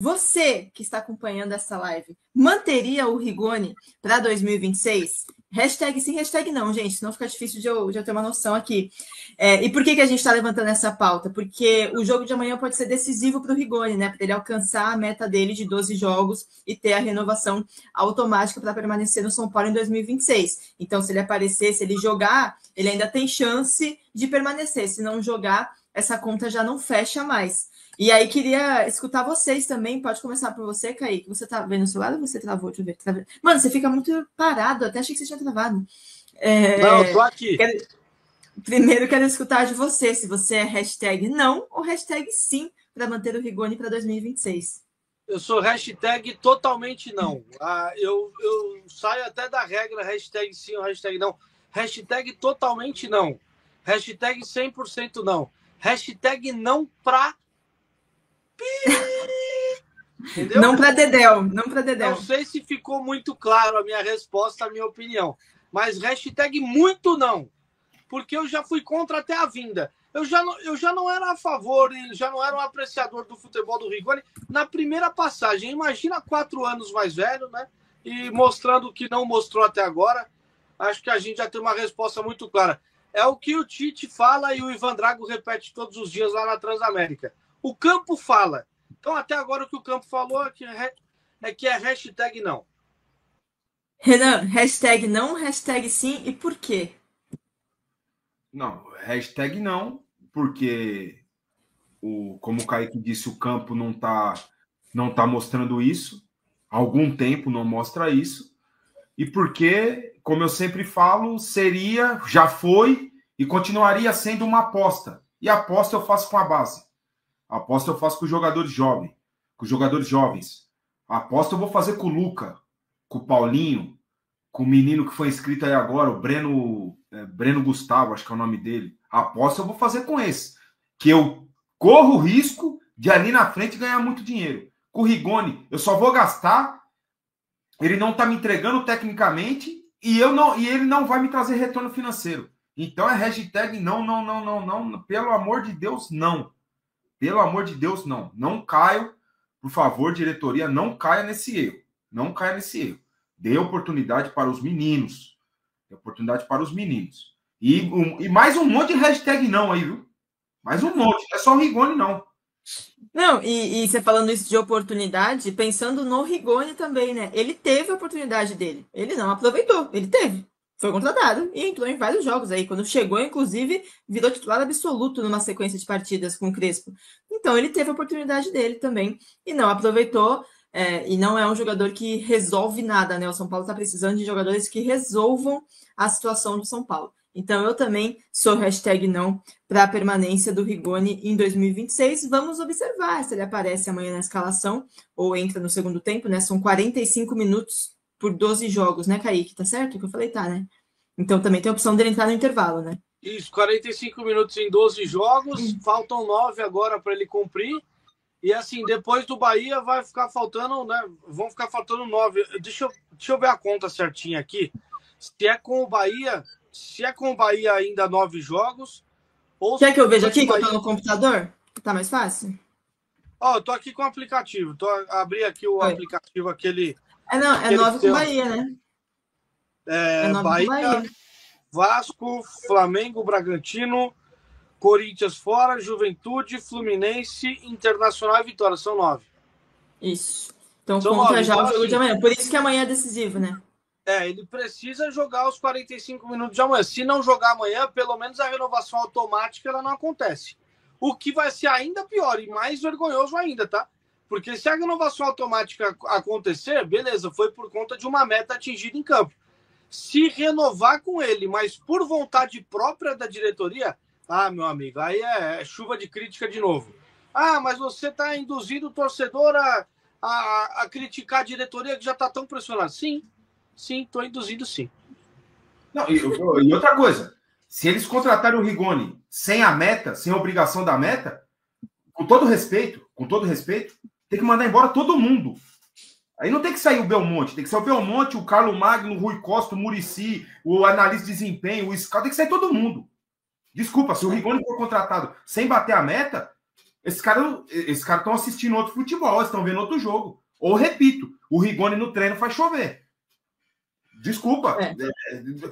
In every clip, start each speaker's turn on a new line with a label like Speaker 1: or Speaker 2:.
Speaker 1: Você que está acompanhando essa live, manteria o Rigoni para 2026? Hashtag sim, hashtag não, gente, senão fica difícil de eu ter uma noção aqui. E por que a gente está levantando essa pauta? Porque o jogo de amanhã pode ser decisivo para o Rigoni, né? Para ele alcançar a meta dele de 12 jogos e ter a renovação automática para permanecer no São Paulo em 2026. Então, se ele aparecer, se ele jogar, ele ainda tem chance de permanecer. Se não jogar, essa conta já não fecha mais. E aí, queria escutar vocês também. Pode começar por você, Kaique. Você tá vendo o seu lado ou você travou? Deixa eu ver. Tá. Mano, você fica muito parado. Até achei que você tinha travado.
Speaker 2: Não, eu tô aqui.
Speaker 1: Primeiro, quero escutar de você. Se você é hashtag não ou hashtag sim para manter o Rigoni para 2026.
Speaker 2: Eu sou hashtag totalmente não. Eu saio até da regra hashtag sim ou hashtag não. Hashtag totalmente não. Hashtag 100% não. Hashtag não pra... Entendeu?
Speaker 1: Não para Dedéu. Não para Dedéu.
Speaker 2: Não sei se ficou muito claro a minha resposta, a minha opinião. Mas hashtag muito não. Porque eu já fui contra até a vinda. Eu já não era a favor, já não era um apreciador do futebol do Rigoni na primeira passagem. Imagina 4 anos mais velho, né? E mostrando o que não mostrou até agora. Acho que a gente já tem uma resposta muito clara. É o que o Tite fala e o Ivan Drago repete todos os dias lá na Transamérica. O campo fala. Então, até agora, o que o campo falou é que é hashtag não.
Speaker 1: Renan, hashtag não, hashtag sim e por quê?
Speaker 3: Não, hashtag não, porque, como o Kaique disse, o campo não tá mostrando isso. Há algum tempo não mostra isso. E porque, como eu sempre falo, já foi e continuaria sendo uma aposta. E a aposta eu faço com a base. A aposta eu faço com os jogadores jovens. A aposta eu vou fazer com o Luca, com o Paulinho, com o menino que foi inscrito aí agora, o Breno Gustavo, acho que é o nome dele. A aposta eu vou fazer com esse. Que eu corro o risco de ali na frente ganhar muito dinheiro. Com o Rigoni, eu só vou gastar, ele não está me entregando tecnicamente e ele não vai me trazer retorno financeiro. Então é hashtag não, pelo amor de Deus, não. Pelo amor de Deus, não. Não caio, por favor, diretoria, não caia nesse erro. Não caia nesse erro. Dê oportunidade para os meninos. Dê oportunidade para os meninos. E mais um monte de hashtag não aí, viu? Mais um monte. Não é só o Rigoni, não.
Speaker 1: Não, e você falando isso de oportunidade, pensando no Rigoni também, né? Ele teve a oportunidade dele. Ele não aproveitou. Ele teve. Foi contratado e entrou em vários jogos aí. Quando chegou, inclusive, virou titular absoluto numa sequência de partidas com o Crespo. Então, ele teve a oportunidade dele também e não aproveitou. E não é um jogador que resolve nada, né? O São Paulo está precisando de jogadores que resolvam a situação do São Paulo. Então, eu também sou hashtag não para a permanência do Rigoni em 2026. Vamos observar se ele aparece amanhã na escalação ou entra no segundo tempo, né? São 45 minutos por 12 jogos, né, Kaique? Tá certo o que eu falei? Tá, né? Então também tem a opção dele entrar no intervalo, né?
Speaker 2: Isso, 45 minutos em 12 jogos, faltam 9 agora para ele cumprir. E assim, depois do Bahia vai ficar faltando, né? Vão ficar faltando 9. Deixa eu ver a conta certinha aqui. Se é com o Bahia ainda 9 jogos. Ou
Speaker 1: Quer que eu veja aqui,
Speaker 2: Bahia...
Speaker 1: que eu tô no computador? Tá mais fácil?
Speaker 2: Ó, eu tô aqui com o aplicativo. Abri aqui o aplicativo, aquele.
Speaker 1: Não, é 9 com Bahia, né?
Speaker 2: É 9 Bahia, com Bahia. Vasco, Flamengo, Bragantino, Corinthians fora, Juventude, Fluminense, Internacional e Vitória. São 9.
Speaker 1: Isso. Então conta já o jogo de amanhã. Por isso que amanhã é decisivo, né?
Speaker 2: Ele precisa jogar os 45 minutos de amanhã. Se não jogar amanhã, pelo menos a renovação automática ela não acontece. O que vai ser ainda pior e mais vergonhoso ainda, tá? Porque se a renovação automática acontecer, beleza, foi por conta de uma meta atingida em campo. Se renovar com ele, mas por vontade própria da diretoria, meu amigo, aí é chuva de crítica de novo. Mas você está induzindo o torcedor a criticar a diretoria que já está tão pressionada. Sim, estou induzindo sim.
Speaker 3: Não, e outra coisa, se eles contratarem o Rigoni sem a meta, sem a obrigação da meta, com todo respeito, tem que mandar embora todo mundo. Aí não tem que sair o Belmonte, tem que sair o Belmonte, o Carlos Magno, o Rui Costa, o Muricy, o analista de desempenho, o Scout, tem que sair todo mundo. Desculpa, se o Rigoni for contratado sem bater a meta, Esses caras estão assistindo outro futebol, estão vendo outro jogo. Ou, repito, o Rigoni no treino faz chover. Desculpa.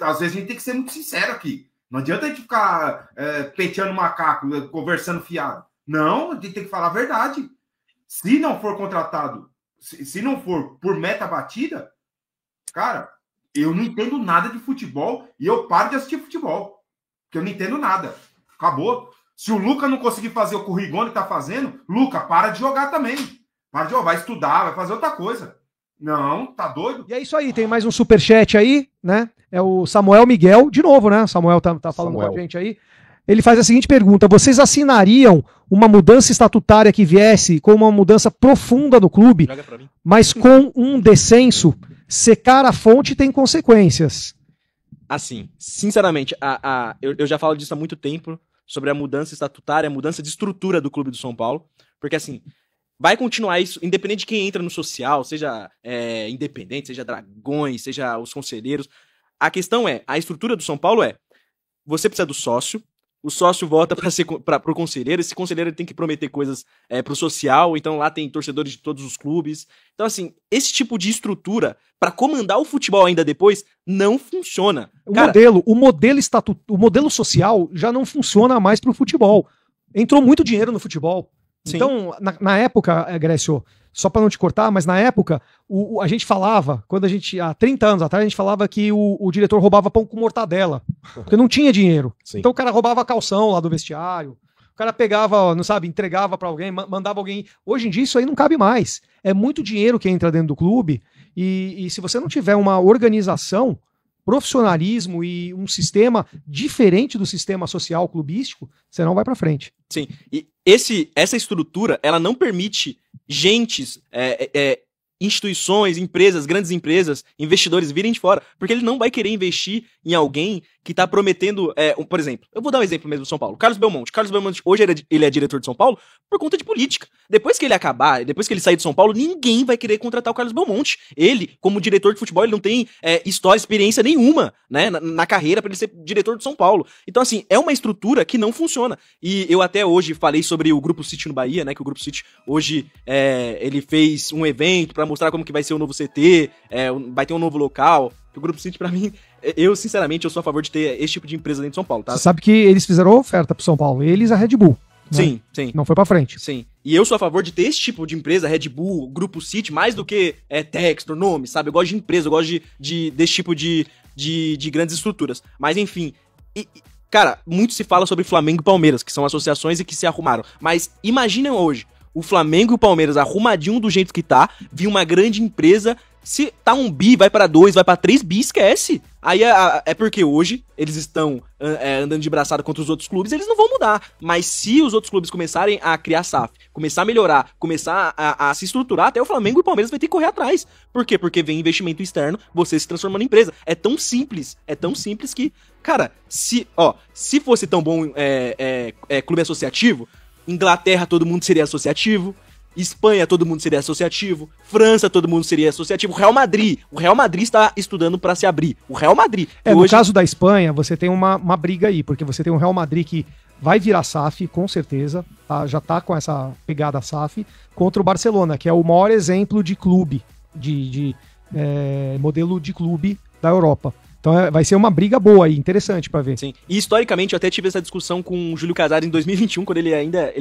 Speaker 3: Às vezes a gente tem que ser muito sincero aqui. Não adianta a gente ficar peteando macaco, conversando fiado. Não, a gente tem que falar a verdade. Se não for contratado, se não for por meta batida, cara, eu não entendo nada de futebol e eu paro de assistir futebol. Porque eu não entendo nada. Acabou. Se o Luca não conseguir fazer o que o Rigoni tá fazendo, Luca, para de jogar também. Para de jogar, vai estudar, vai fazer outra coisa. Não, tá doido?
Speaker 4: E é isso aí, tem mais um superchat aí, né? É o Samuel Miguel, de novo, né? Samuel tá falando com a gente aí. Ele faz a seguinte pergunta: vocês assinariam uma mudança estatutária que viesse com uma mudança profunda no clube, mas com um descenso? Secar a fonte tem consequências.
Speaker 5: Assim, sinceramente, eu já falo disso há muito tempo, sobre a mudança estatutária, a mudança de estrutura do clube do São Paulo, porque assim, vai continuar isso, independente de quem entra no social, seja independente, seja Dragões, seja os conselheiros. A questão a estrutura do São Paulo você precisa do sócio, o sócio vota para o conselheiro, esse conselheiro tem que prometer coisas para o social, então lá tem torcedores de todos os clubes. Então assim, esse tipo de estrutura, para comandar o futebol ainda depois, não funciona.
Speaker 4: O modelo social já não funciona mais para o futebol. Entrou muito dinheiro no futebol. Sim. Então, na época, Grécio, só para não te cortar, mas na época, a gente falava, há 30 anos atrás, a gente falava que o diretor roubava pão com mortadela, porque não tinha dinheiro. Sim. Então o cara roubava calção lá do vestiário, o cara pegava, não sabe, entregava para alguém, mandava alguém. Hoje em dia isso aí não cabe mais. É muito dinheiro que entra dentro do clube e se você não tiver uma organização, profissionalismo e um sistema diferente do sistema social clubístico, você não vai para frente.
Speaker 5: Sim, e essa estrutura, ela não permite instituições, empresas, grandes empresas, investidores virem de fora, porque ele não vai querer investir em alguém que tá prometendo, por exemplo, eu vou dar um exemplo mesmo do São Paulo, Carlos Belmonte hoje ele é diretor de São Paulo por conta de política. Depois que ele acabar, depois que ele sair de São Paulo, ninguém vai querer contratar o Carlos Belmonte. Ele, como diretor de futebol, ele não tem experiência nenhuma, né, na carreira para ele ser diretor de São Paulo. Então assim, é uma estrutura que não funciona. E eu até hoje falei sobre o Grupo City no Bahia, né, que o Grupo City hoje ele fez um evento para mostrar como que vai ser o novo CT, vai ter um novo local. O Grupo City, pra mim, sinceramente, eu sou a favor de ter esse tipo de empresa dentro de São Paulo, tá?
Speaker 4: Você sabe que eles fizeram oferta pro São Paulo, eles a Red Bull. Né?
Speaker 5: Sim, sim.
Speaker 4: Não foi pra frente.
Speaker 5: Sim. E eu sou a favor de ter esse tipo de empresa, Red Bull, Grupo City, mais do que Textor, nome, sabe? Eu gosto de empresa, eu gosto desse tipo de grandes estruturas. Mas, enfim, cara, muito se fala sobre Flamengo e Palmeiras, que são associações e que se arrumaram. Mas imaginem hoje, o Flamengo e o Palmeiras arrumadinho do jeito que tá, vir uma grande empresa, se tá 1 bi, vai pra 2, vai pra 3 bi, esquece. Aí é porque hoje eles estão andando de braçada contra os outros clubes, eles não vão mudar. Mas se os outros clubes começarem a criar SAF, começar a melhorar, começar a se estruturar, até o Flamengo e o Palmeiras vai ter que correr atrás. Por quê? Porque vem investimento externo, você se transformando em empresa. É tão simples que, cara, se fosse tão bom clube associativo, Inglaterra todo mundo seria associativo, Espanha todo mundo seria associativo, França todo mundo seria associativo, o Real Madrid está estudando para se abrir, o Real Madrid.
Speaker 4: No caso da Espanha, você tem uma briga aí, porque você tem um Real Madrid que vai virar SAF, com certeza, tá? Já tá com essa pegada SAF, contra o Barcelona, que é o maior exemplo de clube, modelo de clube da Europa. Então vai ser uma briga boa aí, interessante pra ver.
Speaker 5: Sim, e historicamente eu até tive essa discussão com o Júlio Casares em 2021, quando ele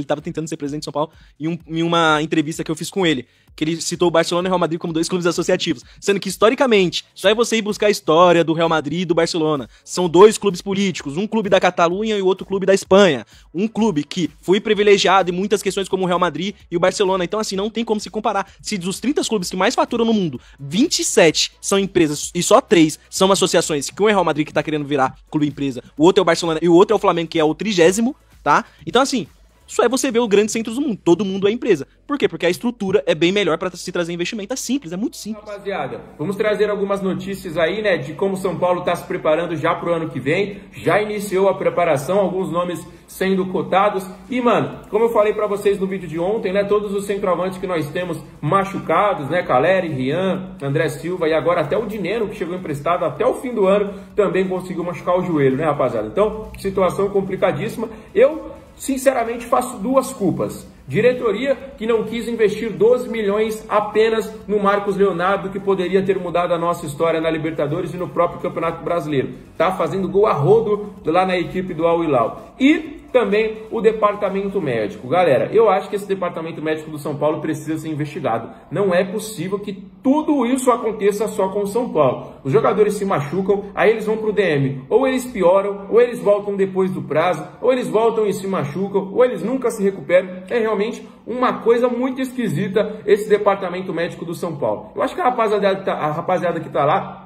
Speaker 5: tava tentando ser presidente de São Paulo, em uma entrevista que eu fiz com ele, que ele citou o Barcelona e o Real Madrid como 2 clubes associativos, sendo que historicamente, só é você ir buscar a história do Real Madrid e do Barcelona, são 2 clubes políticos, um clube da Catalunha e o outro clube da Espanha, um clube que foi privilegiado em muitas questões como o Real Madrid e o Barcelona, então assim, não tem como se comparar. Se dos 30 clubes que mais faturam no mundo, 27 são empresas e só 3 são associações, que um é o Real Madrid que tá querendo virar clube empresa, o outro é o Barcelona e o outro é o Flamengo, que é o 30º, tá? Então assim, isso é você ver os grandes centros do mundo, todo mundo é empresa. Por quê? Porque a estrutura é bem melhor para se trazer investimento, é simples, é muito simples.
Speaker 6: Rapaziada, vamos trazer algumas notícias aí, né, de como o São Paulo tá se preparando já pro ano que vem, já iniciou a preparação, alguns nomes sendo cotados, e mano, como eu falei para vocês no vídeo de ontem, né, todos os centroavantes que nós temos machucados, né, Caleri, Rian, André Silva e agora até o Dineno, que chegou emprestado até o fim do ano, também conseguiu machucar o joelho, né, rapaziada? Então, situação complicadíssima. Eu sinceramente faço 2 culpas. Diretoria que não quis investir 12 milhões apenas no Marcos Leonardo, que poderia ter mudado a nossa história na Libertadores e no próprio Campeonato Brasileiro. Tá fazendo gol a rodo lá na equipe do Al Hilal. E também o departamento médico. Galera, eu acho que esse departamento médico do São Paulo precisa ser investigado. Não é possível que tudo isso aconteça só com o São Paulo. Os jogadores se machucam, aí eles vão pro DM. Ou eles pioram, ou eles voltam depois do prazo, ou eles voltam e se machucam, ou eles nunca se recuperam. É realmente uma coisa muito esquisita esse departamento médico do São Paulo. Eu acho que a rapaziada que tá lá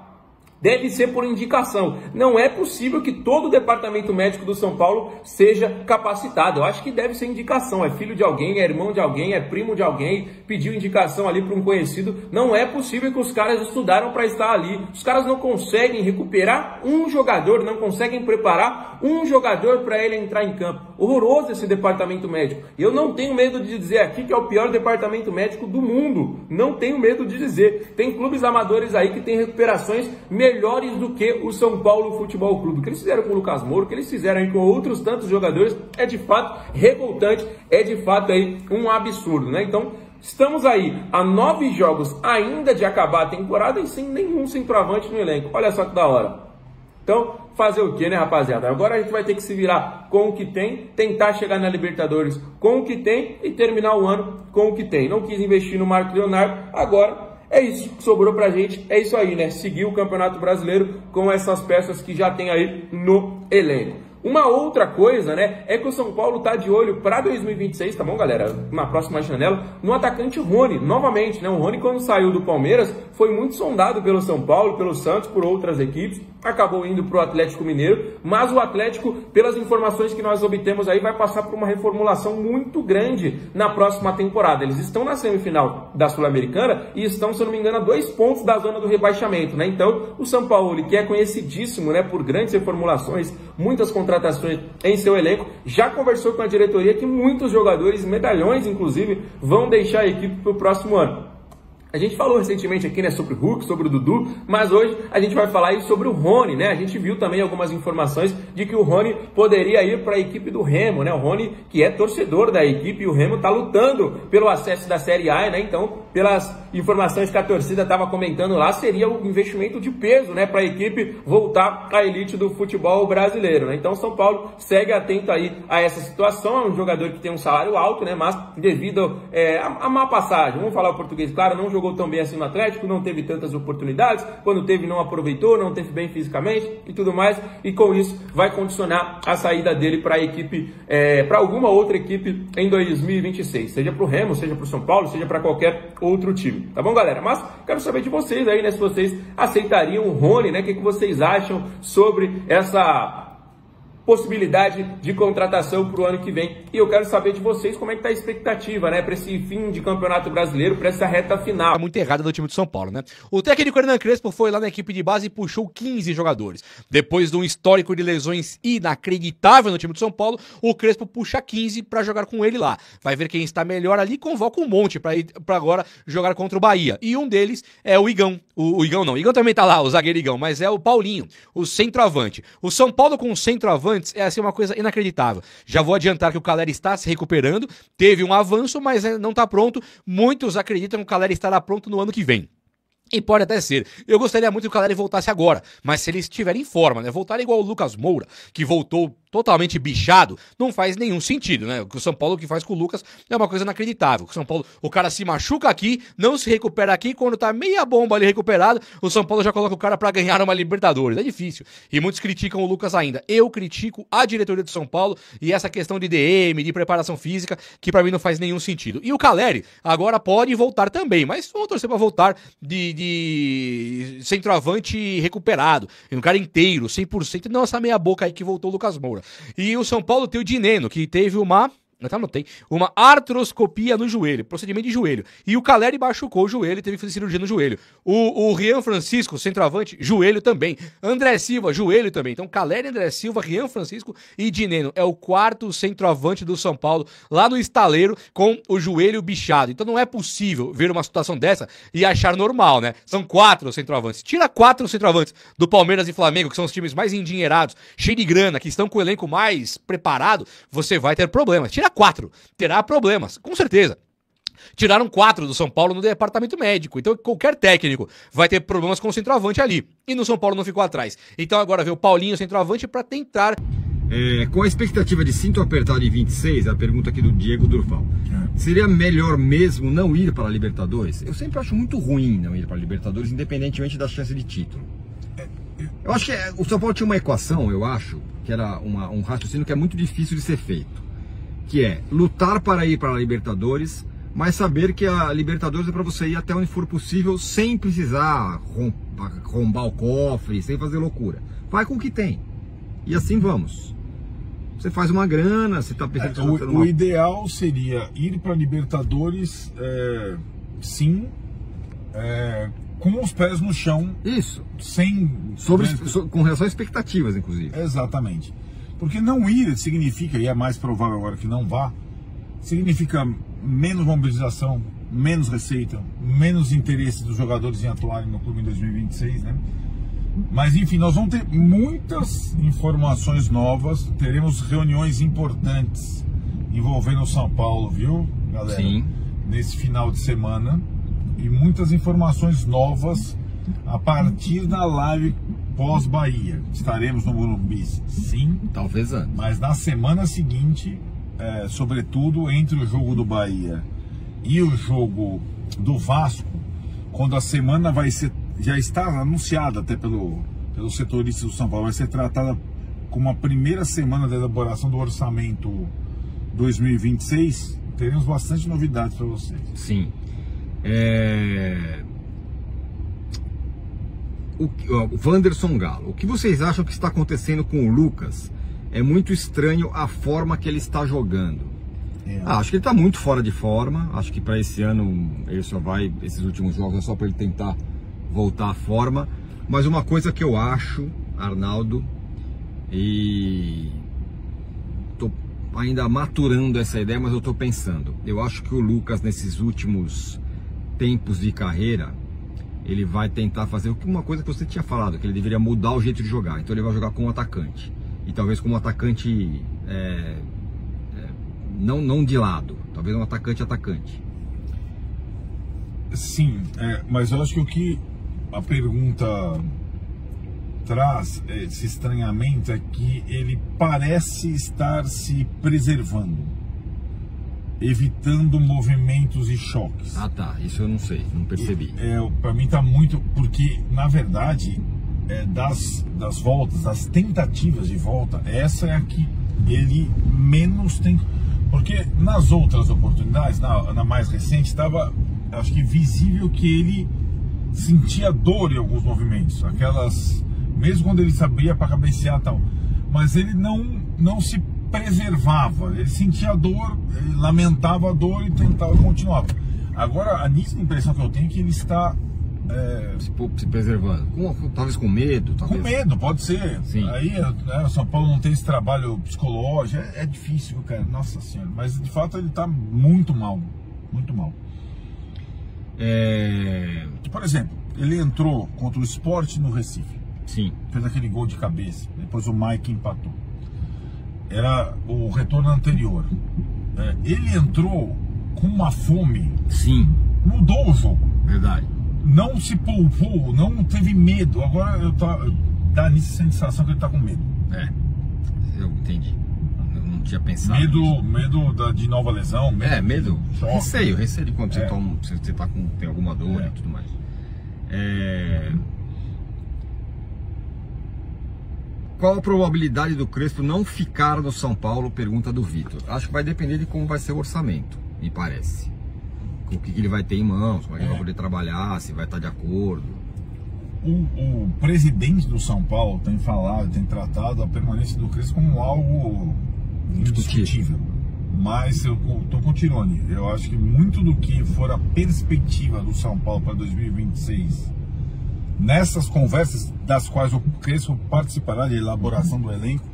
Speaker 6: deve ser por indicação. Não é possível que todo o departamento médico do São Paulo seja capacitado. Eu acho que deve ser indicação. É filho de alguém, é irmão de alguém, é primo de alguém, pediu indicação ali para um conhecido. Não é possível que os caras estudaram para estar ali. Os caras não conseguem recuperar um jogador, não conseguem preparar um jogador para ele entrar em campo. Horroroso esse departamento médico. Eu não tenho medo de dizer aqui que é o pior departamento médico do mundo. Não tenho medo de dizer. Tem clubes amadores aí que têm recuperações melhores do que o São Paulo Futebol Clube. O que eles fizeram com o Lucas Moura, o que eles fizeram aí com outros tantos jogadores, é de fato revoltante, é de fato aí um absurdo, né? Então, estamos aí a 9 jogos ainda de acabar a temporada e sem nenhum centroavante no elenco. Olha só que da hora. Então, fazer o que, né, rapaziada? Agora a gente vai ter que se virar com o que tem, tentar chegar na Libertadores com o que tem e terminar o ano com o que tem. Não quis investir no Marcos Leonardo, agora é isso que sobrou pra gente, é isso aí, né? Seguir o Campeonato Brasileiro com essas peças que já tem aí no elenco. Uma outra coisa, né, é que o São Paulo tá de olho para 2026, tá bom, galera? Na próxima janela, no atacante Rony, novamente, né? O Rony, quando saiu do Palmeiras, foi muito sondado pelo São Paulo, pelo Santos, por outras equipes, acabou indo pro Atlético Mineiro, mas o Atlético, pelas informações que nós obtemos aí, vai passar por uma reformulação muito grande na próxima temporada. Eles estão na semifinal da Sul-Americana e estão, se eu não me engano, a 2 pontos da zona do rebaixamento, né? Então, o São Paulo, que é conhecidíssimo, né, por grandes reformulações, muitas contratações em seu elenco, já conversou com a diretoria que muitos jogadores, medalhões inclusive, vão deixar a equipe para o próximo ano. A gente falou recentemente aqui, né, sobre o Hulk, sobre o Dudu, mas hoje a gente vai falar aí sobre o Rony, né? A gente viu também algumas informações de que o Rony poderia ir para a equipe do Remo, né? O Rony, que é torcedor da equipe, e o Remo tá lutando pelo acesso da Série A, né? Então, pelas informações que a torcida estava comentando lá, seria um investimento de peso, né, para a equipe voltar à elite do futebol brasileiro, né? Então, São Paulo segue atento aí a essa situação. É um jogador que tem um salário alto, né? Mas devido a má passagem, vamos falar o português, claro, não jogou tão bem assim no Atlético, não teve tantas oportunidades, quando teve não aproveitou, não teve bem fisicamente e tudo mais, e com isso vai condicionar a saída dele para a equipe, para alguma outra equipe em 2026, seja para o Remo, seja para o São Paulo, seja para qualquer outro time, tá bom, galera? Mas quero saber de vocês aí, né, se vocês aceitariam o Rony, né, o que vocês acham sobre essa possibilidade de contratação para o ano que vem. E eu quero saber de vocês como é que tá a expectativa, né, para esse fim de Campeonato Brasileiro, para essa reta final.
Speaker 7: Tá muito errada do time de São Paulo, né? O técnico Hernan Crespo foi lá na equipe de base e puxou 15 jogadores. Depois de um histórico de lesões inacreditável no time de São Paulo, o Crespo puxa 15 para jogar com ele lá. Vai ver quem está melhor ali, convoca um monte para agora jogar contra o Bahia. E um deles é o Igão. O Igão não, o Igão também tá lá, o zagueiro Igão, mas é o Paulinho, o centroavante. O São Paulo com o centroavante é assim uma coisa inacreditável. Já vou adiantar que o Calleri está se recuperando, teve um avanço, mas não está pronto. Muitos acreditam que o Calleri estará pronto no ano que vem. E pode até ser. Eu gostaria muito que o Calleri voltasse agora, mas se ele estiver em forma, né? Voltar igual o Lucas Moura, que voltou totalmente bichado, não faz nenhum sentido, né? O que o São Paulo que faz com o Lucas é uma coisa inacreditável. O São Paulo, o cara se machuca aqui, não se recupera aqui, quando tá meia bomba ali recuperado, o São Paulo já coloca o cara pra ganhar uma Libertadores. É difícil. E muitos criticam o Lucas ainda. Eu critico a diretoria do São Paulo e essa questão de DM, de preparação física, que pra mim não faz nenhum sentido. E o Calleri agora pode voltar também, mas vamos torcer pra voltar de centroavante recuperado, um cara inteiro, 100%, não essa meia boca aí que voltou o Lucas Moura. E o São Paulo tem o Dineno, que teve uma artroscopia no joelho, procedimento de joelho. E o Calleri machucou o joelho e teve que fazer cirurgia no joelho. O Rian Francisco, centroavante, joelho também. André Silva, joelho também. Então, Calleri, André Silva, Rian Francisco e Dineno. É o 4º centroavante do São Paulo, lá no estaleiro, com o joelho bichado. Então, não é possível ver uma situação dessa e achar normal, né? São 4 centroavantes. Tira 4 centroavantes do Palmeiras e Flamengo, que são os times mais endinheirados, cheios de grana, que estão com o elenco mais preparado, você vai ter problemas. Tira tirar 4. Terá problemas, com certeza. Tiraram 4 do São Paulo no departamento médico. Então qualquer técnico vai ter problemas com o centroavante ali. E no São Paulo não ficou atrás. Então agora vê o Paulinho centroavante para tentar...
Speaker 8: com a expectativa de cinto apertado em 26, a pergunta aqui do Diego Durval. Seria melhor mesmo não ir para a Libertadores? Eu sempre acho muito ruim não ir para a Libertadores, independentemente da chance de título. Eu acho que o São Paulo tinha uma equação, eu acho, que era um raciocínio que é muito difícil de ser feito. Que é lutar para ir para a Libertadores, mas saber que a Libertadores é para você ir até onde for possível sem precisar rombar o cofre, sem fazer loucura. Vai com o que tem. E assim vamos. Você faz uma grana, você está pensando...
Speaker 9: O ideal seria ir para a Libertadores, sim, com os pés no chão.
Speaker 8: Isso.
Speaker 9: Com
Speaker 8: relação a expectativas, inclusive.
Speaker 9: Exatamente. Porque não ir significa, e é mais provável agora que não vá, significa menos mobilização, menos receita, menos interesse dos jogadores em atuarem no clube em 2026, né? Mas enfim, nós vamos ter muitas informações novas, teremos reuniões importantes envolvendo o São Paulo, viu, galera?
Speaker 8: Sim.
Speaker 9: Nesse final de semana, e muitas informações novas a partir da live pós-Bahia. Estaremos no Morumbi, sim.
Speaker 8: Talvez antes.
Speaker 9: Mas na semana seguinte, sobretudo entre o jogo do Bahia e o jogo do Vasco, quando a semana vai ser, já está anunciada até pelos setoristas do São Paulo, vai ser tratada como a primeira semana da elaboração do orçamento 2026, teremos bastante novidades para vocês.
Speaker 8: Sim. O Wanderson Galo, o que vocês acham que está acontecendo com o Lucas? É muito estranho a forma que ele está jogando. Acho que ele está muito fora de forma. Acho que para esse ano ele só vai, esses últimos jogos é só para ele tentar voltar à forma. Mas uma coisa que eu acho, Arnaldo, e tô ainda maturando essa ideia, mas eu tô pensando. Eu acho que o Lucas, nesses últimos tempos de carreira, ele vai tentar fazer uma coisa que você tinha falado, que ele deveria mudar o jeito de jogar. Então ele vai jogar como atacante. E talvez como atacante não de lado, talvez um atacante.
Speaker 9: Sim, mas eu acho que o que a pergunta traz, esse estranhamento, é que ele parece estar se preservando, evitando movimentos e choques.
Speaker 8: Ah tá, isso eu não sei, não percebi.
Speaker 9: Para mim tá muito, porque na verdade das voltas, das tentativas de volta, essa é a que ele menos tem, porque nas outras oportunidades, na mais recente, estava, acho que visível que ele sentia dor em alguns movimentos, aquelas, mesmo quando ele sabia para cabecear e tal, mas ele não se preservava, ele sentia dor, ele lamentava a dor e tentava continuar. Agora, a nítida impressão que eu tenho é que ele está
Speaker 8: se preservando, talvez com medo.
Speaker 9: Com medo, pode ser.
Speaker 8: Sim.
Speaker 9: Aí o São Paulo não tem esse trabalho psicológico, é difícil, cara, nossa senhora, mas de fato ele está muito mal, muito mal. Por exemplo, ele entrou contra o Sport no Recife.
Speaker 8: Sim.
Speaker 9: Fez aquele gol de cabeça, depois o Mike empatou. Era o retorno anterior. Ele entrou com uma fome.
Speaker 8: Sim.
Speaker 9: Mudou o jogo.
Speaker 8: Verdade.
Speaker 9: Não se poupou, não teve medo. Agora dá nisso a sensação que ele tá com medo.
Speaker 8: Eu entendi. Eu não tinha pensado.
Speaker 9: Medo de nova lesão.
Speaker 8: Medo.
Speaker 9: Choque.
Speaker 8: Receio de quando você tem alguma dor e tudo mais. Qual a probabilidade do Crespo não ficar no São Paulo? Pergunta do Vitor. Acho que vai depender de como vai ser o orçamento, me parece. O que ele vai ter em mãos, como ele vai poder trabalhar, se vai estar de acordo.
Speaker 9: O presidente do São Paulo tem falado, tem tratado a permanência do Crespo como algo indiscutível. Mas eu estou com o Tironi. Eu acho que muito do que for a perspectiva do São Paulo para 2026, nessas conversas das quais o Crespo participará de elaboração do elenco,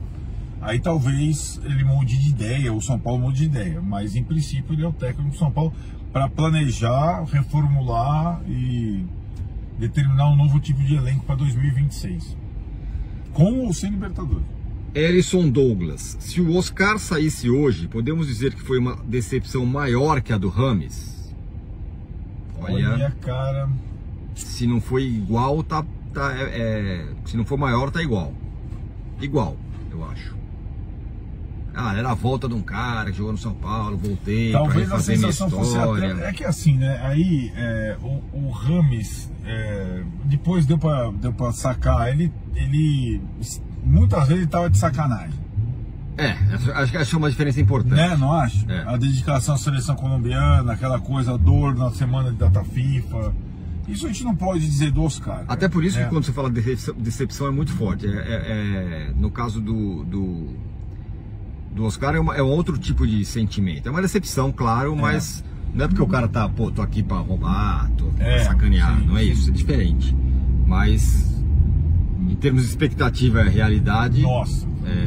Speaker 9: aí talvez ele mude de ideia, o São Paulo mude de ideia. Mas em princípio ele é o técnico do São Paulo para planejar, reformular e determinar um novo tipo de elenco para 2026. Com ou sem Libertadores.
Speaker 8: Erison Douglas, se o Oscar saísse hoje, podemos dizer que foi uma decepção maior que a do Rames?
Speaker 9: Olha, cara.
Speaker 8: Se não foi igual, se não for maior, tá igual. Igual, eu acho. Era a volta de um cara que jogou no São Paulo, voltei.
Speaker 9: Talvez a sensação fosse até. É que assim, né? Aí o Rames, depois deu pra sacar, ele muitas vezes ele tava de sacanagem.
Speaker 8: Acho que é uma diferença importante.
Speaker 9: Não acho? A dedicação à seleção colombiana, aquela coisa, a dor na semana de data FIFA. Isso a gente não pode dizer do Oscar.
Speaker 8: Até por isso que quando você fala de decepção é muito forte. No caso do Oscar é um outro tipo de sentimento. É uma decepção, claro, mas não é porque o cara tô aqui pra roubar, tô pra sacanear. Sim, não é isso, é diferente. Mas em termos de expectativa e realidade...
Speaker 9: Nossa,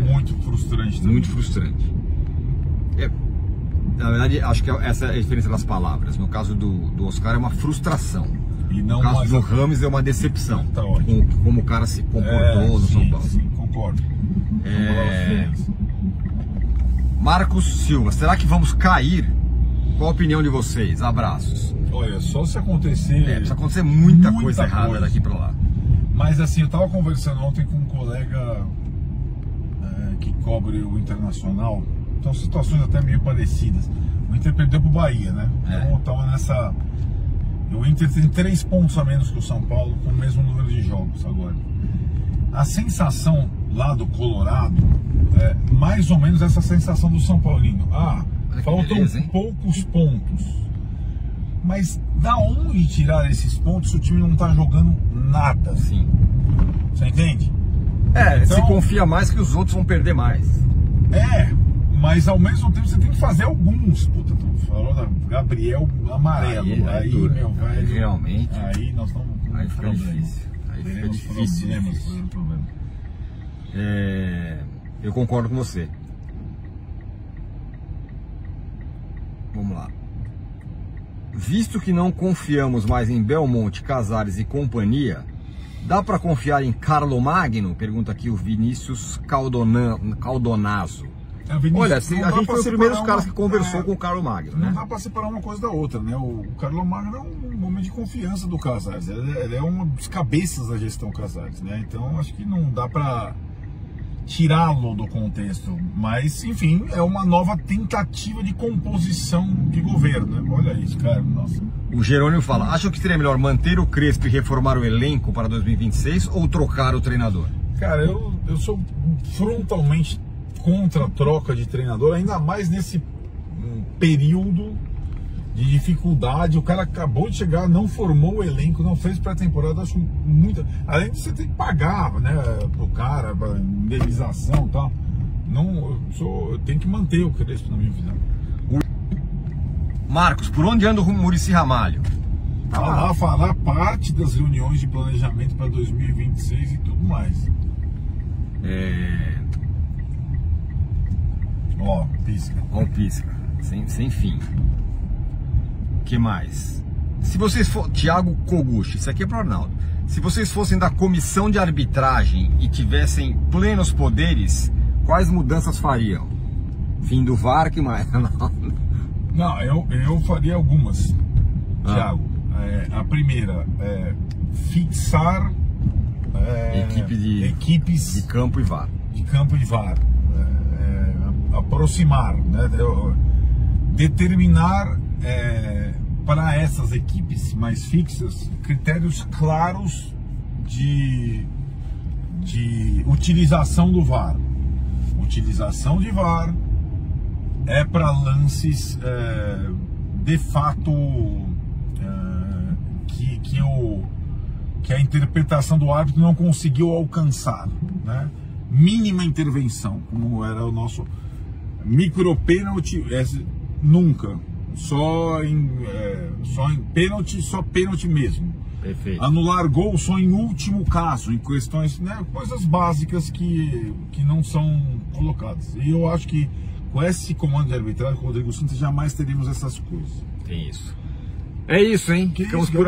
Speaker 9: muito frustrante também.
Speaker 8: Muito frustrante. Na verdade, acho que essa é a diferença das palavras. No caso do Oscar é uma frustração.
Speaker 9: E não
Speaker 8: no caso do Rames é uma decepção. Tá ótimo. Como o cara se comportou no São Paulo.
Speaker 9: Sim, concordo.
Speaker 8: Marcos Silva, será que vamos cair? Qual a opinião de vocês? Abraços.
Speaker 9: Olha, só se acontecer...
Speaker 8: precisa acontecer muita coisa errada daqui pra lá.
Speaker 9: Mas assim, eu tava conversando ontem com um colega que cobre o Internacional. São situações até meio parecidas. O Inter perdeu pro Bahia, né? Então eu tava nessa... O Inter tem 3 pontos a menos que o São Paulo, com o mesmo número de jogos agora. A sensação lá do Colorado é mais ou menos essa sensação do São Paulino. Faltam poucos pontos. Mas da onde tirar esses pontos se o time não tá jogando nada?
Speaker 8: Sim.
Speaker 9: Você entende?
Speaker 8: Então, se confia mais que os outros vão perder mais.
Speaker 9: Mas ao mesmo tempo você tem que fazer alguns. Puta, tu falou da Gabriel Amarelo. Aí meu velho.
Speaker 8: Realmente.
Speaker 9: Aí nós estamos com
Speaker 8: aí fica difícil. Aí fica difícil. Eu concordo com você. Vamos lá. Visto que não confiamos mais em Belmonte, Casares e companhia, dá para confiar em Carlo Magno? Pergunta aqui o Vinícius Caldonazo. Olha, a gente foi os primeiros caras que conversou com o Carlo Magno, né?
Speaker 9: Não dá para separar uma coisa da outra, né? O Carlo Magno é um homem de confiança do Casares. Ele é uma dos cabeças da gestão Casares, né? Então acho que não dá para tirá-lo do contexto. Mas, enfim, é uma nova tentativa de composição de governo, né? Olha isso, cara. Nossa.
Speaker 8: O Jerônimo fala, acham que seria melhor manter o Crespo e reformar o elenco para 2026 ou trocar o treinador?
Speaker 9: Cara, eu sou frontalmente contra a troca de treinador, ainda mais nesse período de dificuldade. O cara acabou de chegar, não formou o elenco, não fez pré-temporada. Acho muito. Além de você ter que pagar, né, pro cara, indenização e tal. Eu tenho que manter o Crespo, na minha visão.
Speaker 8: Marcos, por onde anda o Muricy Ramalho?
Speaker 9: Falar parte das reuniões de planejamento para 2026 e tudo mais. Pisca.
Speaker 8: Pisca. Sem fim. O que mais? Se vocês for... Thiago Koguchi, isso aqui é pro Arnaldo. Se vocês fossem da comissão de arbitragem e tivessem plenos poderes, quais mudanças fariam? Fim do VAR, que mais?
Speaker 9: Não, eu faria algumas, Thiago. A primeira é fixar equipes
Speaker 8: de campo e VAR.
Speaker 9: Aproximar, né? Determinar para essas equipes mais fixas critérios claros de utilização do VAR. Utilização de VAR é para lances de fato que a interpretação do árbitro não conseguiu alcançar, né? Mínima intervenção, como era o nosso micropênalti, nunca, só em pênalti, só pênalti mesmo.
Speaker 8: Perfeito.
Speaker 9: Anular gol só em último caso, em questões, né, coisas básicas que não são colocadas. E eu acho que com esse comando de arbitragem, com o Rodrigo Santos, jamais teremos essas coisas.
Speaker 8: Tem isso. É isso, hein? Ficamos por